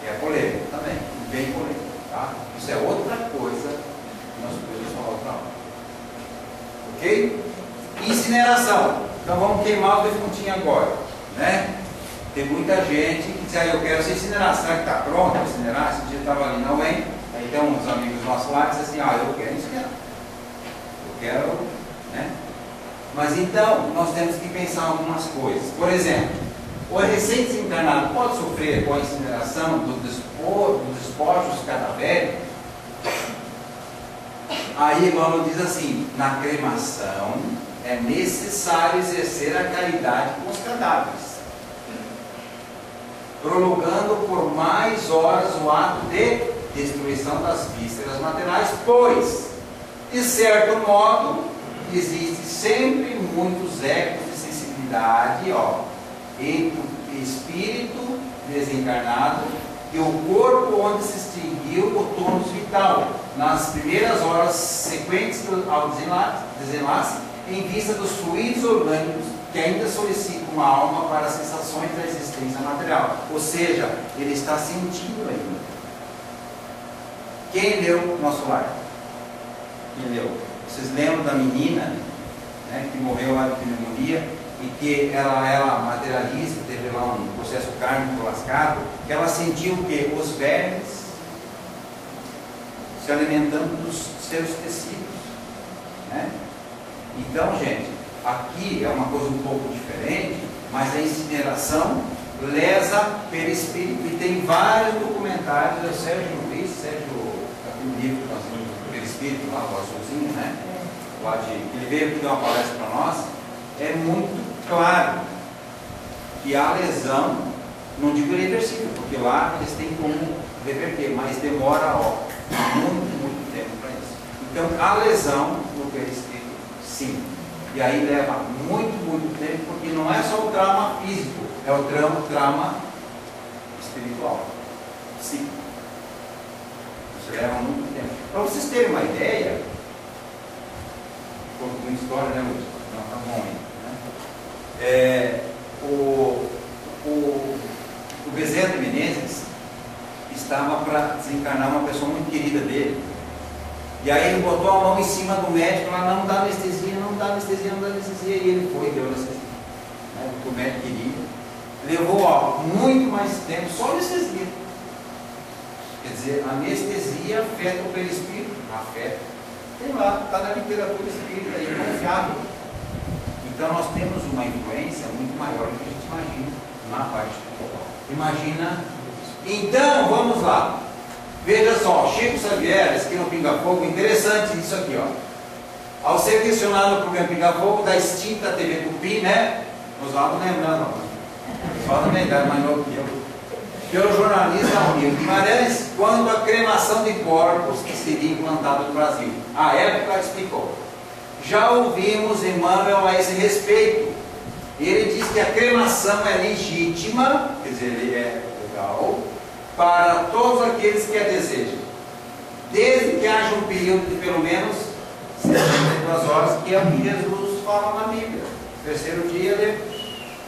É polêmico também, bem polêmico, tá? Isso é outra coisa que nós podemos falar outra hora. Ok? Incineração. Então vamos queimar o defuntinho agora, né? Tem muita gente que diz, eu quero ser incinerado. Será que está pronto para incinerar? Esse dia eu estava ali na UEM, aí tem uns amigos nossos lá que dizem assim, eu quero incinerar. Eu quero, né? Mas então, nós temos que pensar algumas coisas. Por exemplo, o recém-desencarnado pode sofrer com a incineração dos despojos cadavéricos? Aí Emmanuel diz assim, na cremação é necessário exercer a caridade com os cadáveres, prolongando por mais horas o ato de destruição das vísceras materiais, pois, de certo modo, existe sempre muitos ecos de sensibilidade entre o espírito desencarnado e o corpo onde se extinguiu o tônus vital, nas primeiras horas sequentes ao desenlace, em vista dos fluidos orgânicos que ainda solicitam a alma para as sensações da existência material. Ou seja, ele está sentindo ainda. Quem leu Nosso Lar? Quem leu? Vocês lembram da menina, né, que morreu lá de pneumonia e que ela era materialista, teve lá um processo kármico lascado, que ela sentiu o quê? Os vermes se alimentando dos seus tecidos, né? Então, gente, aqui é uma coisa um pouco diferente, mas a incineração lesa perispírito, e tem vários documentários do Sérgio Luiz, aquele livro que nós vimos do perispírito, lá do azulzinho, né? Ele veio aqui dar uma palestra para nós. É muito claro que a lesão, não digo irreversível, porque lá eles têm como reverter, mas demora muito tempo para isso. Então, a lesão no perispírito, sim. E aí leva muito tempo, porque não é só o trauma físico, é o trauma espiritual, psíquico. Isso leva muito tempo. Para vocês terem uma ideia, conto muita história, né, Luiz? Não, tá bom aí. Né? O Bezerra de Menezes estava para desencarnar uma pessoa muito querida dele. E aí ele botou a mão em cima do médico, lá não dá anestesia, e ele foi e deu anestesia. Né? O médico queria. Levou muito mais tempo, só anestesia. Quer dizer, a anestesia afeta o perispírito, afeta. Tem lá, está na literatura espírita aí, confiável. Então nós temos uma influência muito maior do que a gente imagina na parte espiritual. Imagina. Então, vamos lá. Veja só, Chico Xavier, aqui no Pinga Fogo, interessante isso aqui, Ao ser questionado no programa Pinga Fogo, da extinta TV Tupi, né? Oswaldo lembrando, Oswaldo é idade mais novo que eu. Pelo jornalista Almir Guimarães, quando a cremação de corpos que seria implantada no Brasil. À época explicou. Já ouvimos Emmanuel a esse respeito. Ele diz que a cremação é legítima, quer dizer, ele é legal, para todos aqueles que a desejam, desde que haja um período de pelo menos 72 horas, que é o que Jesus fala na Bíblia. Terceiro dia,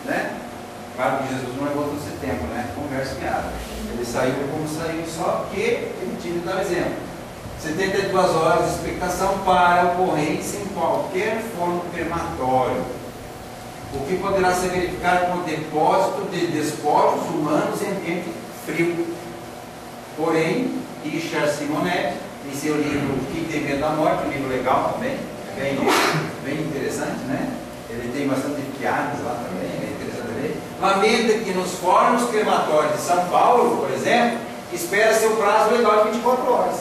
né? Claro que Jesus não levou todo esse tempo, né? Conversa fiada. Ele saiu como saiu, só que ele tinha que dar exemplo. 72 horas de expectação para ocorrência em qualquer forno crematório, o que poderá ser verificado com o depósito de despojos humanos em ambiente frio. Porém, Richard Simonetti, em seu livro Que Tem Medo da Morte, um livro legal também, bem interessante, né? Ele tem bastante piadas lá também, é interessante ler. Lamenta que nos fornos crematórios de São Paulo, por exemplo, espera-se o prazo legal de 24 horas.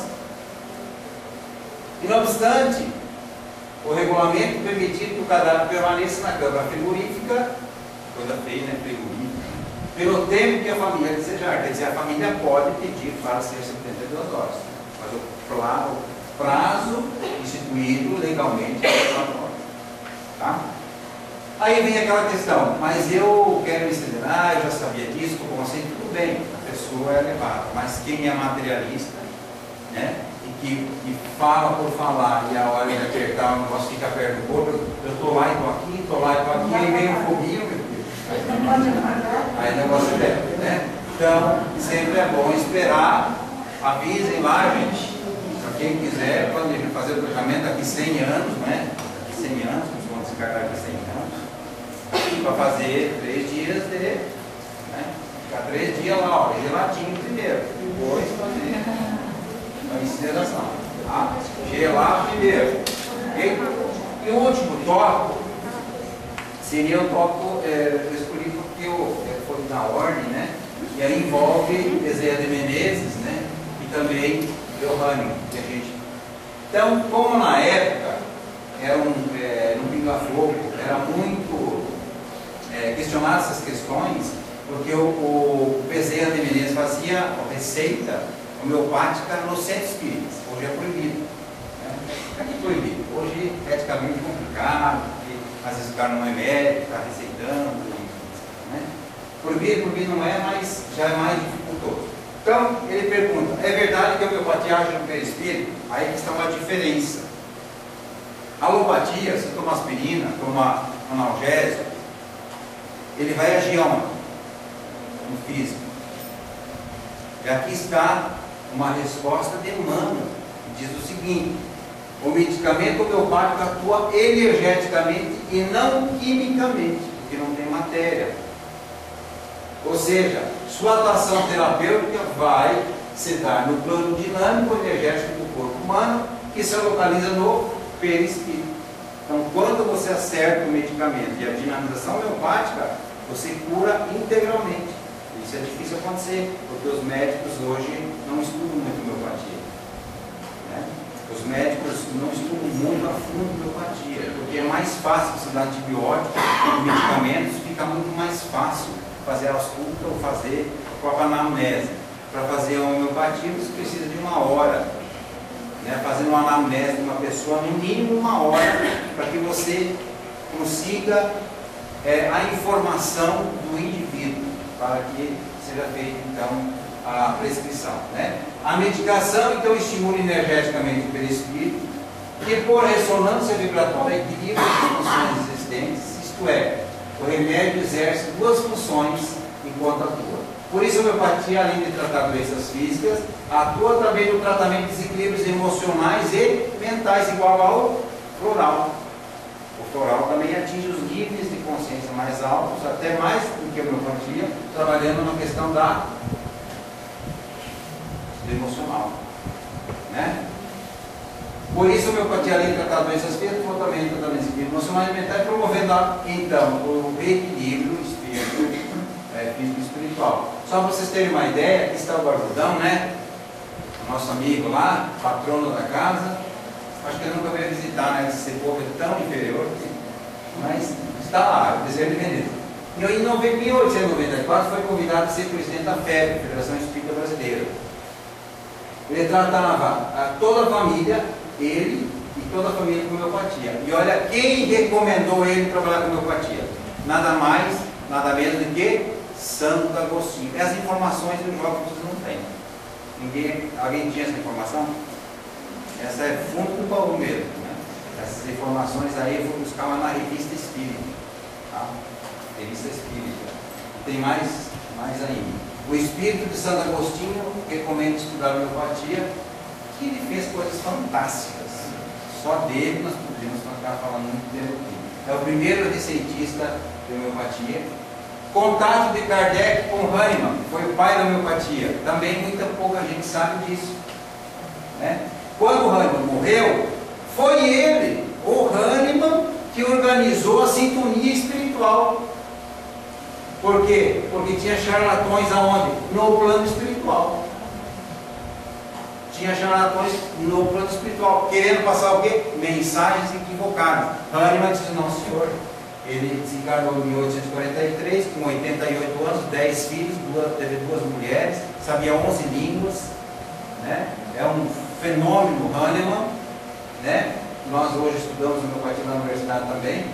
E não obstante, o regulamento permitir que o cadáver permaneça na câmara frigorífica, coisa feia, né? Frigorífica, pelo tempo que a família desejar. Quer dizer, a família pode pedir para ser 72 horas, mas o prazo instituído legalmente é 24 horas. Tá? Aí vem aquela questão, mas eu quero me incinerar, eu já sabia disso, o conceito, tudo bem, a pessoa é levada, mas quem é materialista, né? que fala por falar, e a hora de apertar o negócio fica perto do corpo, eu estou lá e estou aqui, estou lá e estou aqui, aí vem um foguinho, meu filho. Aí o negócio é deve, né? Então, sempre é bom esperar, avisem lá, gente, para quem quiser, planeja fazer o tratamento daqui 100 anos, né? Daqui 100 anos, vamos descartar daqui 100 anos, para fazer 3 dias de, né? Ficar 3 dias lá, ó, geladinho primeiro, depois fazer a incineração, tá? Gelar primeiro, ok? E o último tópico seria o tópico, eu escolhi porque foi na ordem, né? E aí envolve Bezerra de Menezes, né? E também Johannes, que a gente... Então, como na época era no pinga-fogo, era muito questionar essas questões, porque o Bezerra de Menezes fazia a receita homeopática nos centros espíritas. Hoje é proibido, né? Aqui é proibido. Hoje é eticamente complicado, porque às vezes o cara não é médico, está receitando, né? Proibido não é, mas já é mais dificultoso. Então, ele pergunta, é verdade que a homeopatia age no perispírito? Aí que está uma diferença. A alopatia, você toma aspirina, toma analgésico, ele vai agir onde? No físico. E aqui está uma resposta de Emmanuel, que diz o seguinte: o medicamento homeopático atua energeticamente e não quimicamente, porque não tem matéria. Ou seja, sua atuação terapêutica vai se dar no plano dinâmico energético do corpo humano, que se localiza no perispírito. Então, quando você acerta o medicamento e a dinamização homeopática, você cura integralmente. Isso é difícil acontecer, porque os médicos hoje não estudam muito homeopatia, né? Os médicos não estudam muito a fundo homeopatia, porque é mais fácil você dar antibióticos e medicamentos, fica muito mais fácil fazer a ausculta ou fazer a própria anamnese. Para fazer a homeopatia você precisa de 1 hora, né? Fazendo uma anamnese de uma pessoa, no mínimo 1 hora, para que você consiga a informação do indivíduo, para que seja feita então a prescrição, né? A medicação então estimula energeticamente o perispírito, que por ressonância vibratória equilibra as funções existentes, isto é, o remédio exerce 2 funções enquanto atua. Por isso a homeopatia, além de tratar doenças físicas, atua também no tratamento de desequilíbrios emocionais e mentais, igual ao floral. O floral também atinge os níveis de consciência mais altos, até mais do que a homeopatia, trabalhando na questão do emocional, né? Por isso a homeopatia, além de tratar doenças físicas, também tratamento de desequilíbrios emocionais e mentais, promovendo então o reequilíbrio físico e espiritual. Só para vocês terem uma ideia, aqui está o Barbudão, né? O nosso amigo lá, patrono da casa. Acho que eu nunca veio visitar, né? Esse povo é tão inferior, mas está lá, o Bezerra de Menezes. E em 1894 foi convidado a ser presidente da FEB, Federação Espírita Brasileira. Ele tratava toda a família, ele e toda a família com homeopatia. E olha quem recomendou ele trabalhar com homeopatia. Nada mais, nada menos do que Santo Agostinho. Essas informações do jovem vocês não têm. Alguém tinha essa informação? Essa é fundo do baú mesmo, né? Essas informações aí eu vou buscar lá na Revista Espírita, tá? Revista Espírita. Tem mais ainda. O espírito de Santo Agostinho recomenda estudar a homeopatia, que ele fez coisas fantásticas. Só dele nós podemos ficar falando muito tempo aqui. É o primeiro receitista de homeopatia. Contato de Kardec com Hahnemann, que foi o pai da homeopatia. Também muita pouca gente sabe disso, né? Quando Hahnemann morreu, foi ele, o Hahnemann, que organizou a sintonia espiritual. Por quê? Porque tinha charlatões aonde? No plano espiritual. Tinha charlatões no plano espiritual, querendo passar o quê? Mensagens equivocadas. Hahnemann disse, não senhor. Ele desencarnou em 1843, com 88 anos, 10 filhos, teve 2 mulheres, sabia 11 línguas, né? É um fenômeno Hahnemann, né? Nós hoje estudamos homeopatia na universidade também.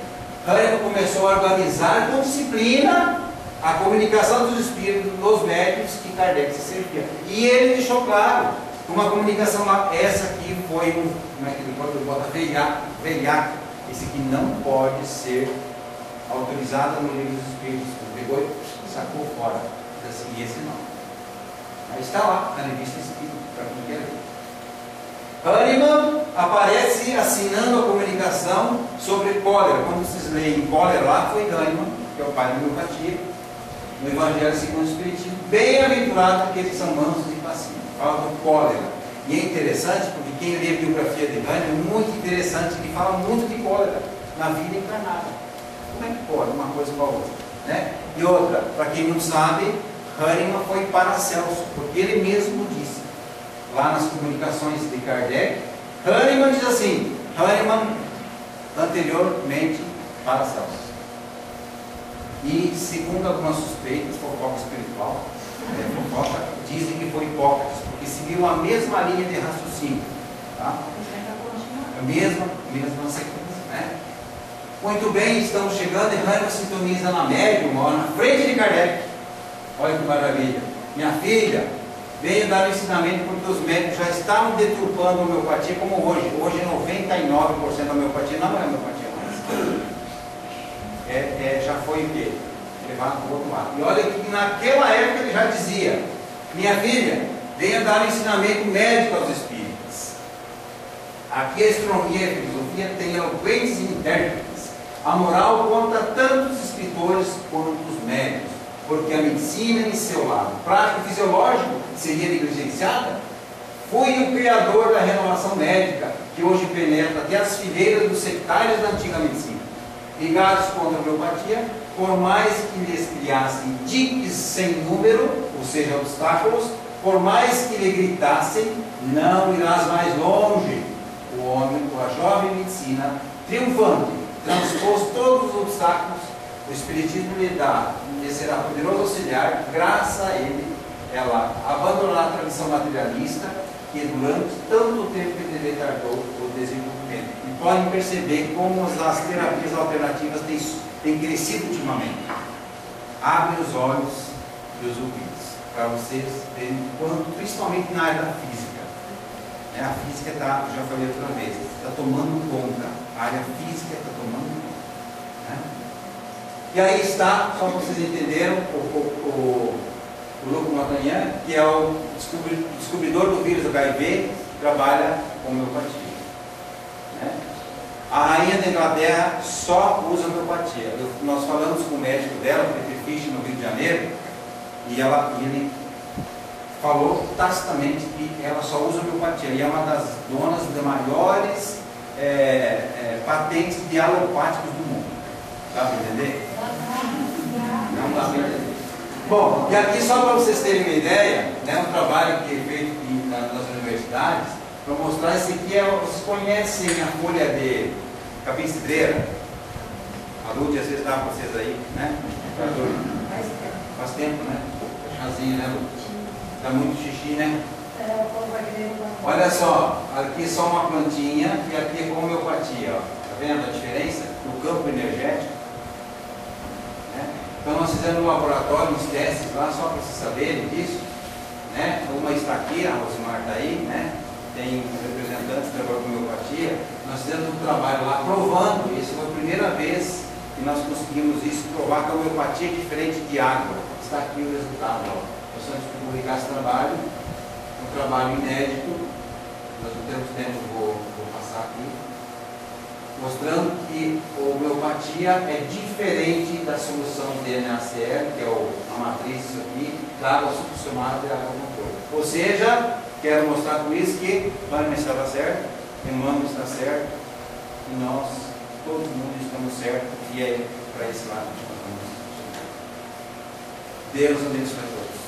Hahnemann começou a organizar com disciplina a comunicação dos espíritos, dos médiuns que Kardec se servia. E ele deixou claro Uma comunicação lá, essa aqui foi como é que depois bota velhaco. Esse aqui não pode ser autorizado no livro dos Espíritos. Pegou e sacou fora. Assim, e esse não. Mas está lá, na revista Espírito, para quem quer ver. Hahnemann aparece assinando a comunicação sobre cólera. Quando vocês leem cólera lá, foi Hahnemann, que é o pai da homeopatia, no Evangelho segundo o Espiritismo. Bem-aventurado aqueles que são mansos e pacíficos. Fala do cólera. E é interessante, porque quem lê a biografia de Hahnemann é muito interessante, ele fala muito de cólera na vida encarnada. Como é que pode uma coisa com a outra? Né? E outra, para quem não sabe, Hahnemann foi Paracelso, porque ele mesmo disse, lá nas comunicações de Kardec, Hahnemann diz assim, Hahnemann anteriormente Paracelso. E segundo algumas suspeitas, fofoca espiritual, fofoca, dizem que foi Hipócrates, porque seguiu a mesma linha de raciocínio. Tá? A mesma sequência. Né? Muito bem, estamos chegando e Hahnemann sintoniza na médium, na frente de Kardec. Olha que maravilha. Minha filha, veio dar o ensinamento porque os médicos já estavam deturpando a homeopatia como hoje. Hoje 99% da homeopatia não é homeopatia mais. Já foi o quê? Levado para o outro lado. E olha que naquela época ele já dizia, minha filha, venha dar um ensinamento médico aos espíritos. Aqui a astronomia e a filosofia têm eloquentes intérpretes. A moral conta tanto os escritores quanto os médicos, porque a medicina em seu lado prático e fisiológico seria negligenciada. Fui o criador da renovação médica, que hoje penetra até as fileiras dos sectários da antiga medicina. Ligados contra a homeopatia, por mais que lhes criassem diques sem número, ou seja, obstáculos, por mais que lhe gritassem, não irás mais longe. O homem, com a jovem medicina, triunfante, transpôs todos os obstáculos, o Espiritismo lhe será poderoso auxiliar, graças a ele, ela abandonará a tradição materialista, que durante tanto tempo ele retardou o desenvolvimento. E podem perceber como as terapias alternativas têm crescido ultimamente. Abre os olhos e os ouvidos, para vocês verem quanto, principalmente na área da física. A física está, já falei outra vez, está tomando conta. A área física está tomando conta. Né? E aí está, só para vocês entenderam, o Luco Montagnan, que é o descobridor do vírus HIV, trabalha com homeopatia. Né? A rainha da Inglaterra só usa homeopatia. Nós falamos com o médico dela, o Peter Fish, no Rio de Janeiro, e ele falou tacitamente que ela só usa homeopatia. E é uma das donas de maiores patentes de alopáticos do mundo. Dá para entender? Não dá para entender. Bom, e aqui só para vocês terem uma ideia, né, um trabalho que é feito nas universidades, para mostrar isso aqui, vocês conhecem a folha de capim cidreira? A Lúcia, às vezes dá para vocês aí, né? Faz tempo, né? Chazinho, né, Lúcia? Dá muito xixi, né? Olha só, aqui é só uma plantinha e aqui é com homeopatia, ó. Tá vendo a diferença? No campo energético. Então nós fizemos no laboratório uns testes lá, só para vocês saberem disso. Né? Uma está aqui, a Rosimar está aí, né? Tem representantes que trabalham com homeopatia. Nós fizemos um trabalho lá provando, isso foi a primeira vez que nós conseguimos isso, provar que a homeopatia é diferente de água. Está aqui o resultado. Ó. Nós vamos publicar esse trabalho, um trabalho inédito, nós não temos tempo, vou passar aqui, mostrando que a homeopatia é diferente da solução de NaCl, que é a matriz disso aqui, da água subsumada e água controle. Ou seja, quero mostrar com isso que Hahnemann estava certo, Emmanuel está certo, e nós, todo mundo, estamos certos, e é para esse lado que nós vamos. Deus abençoe a todos.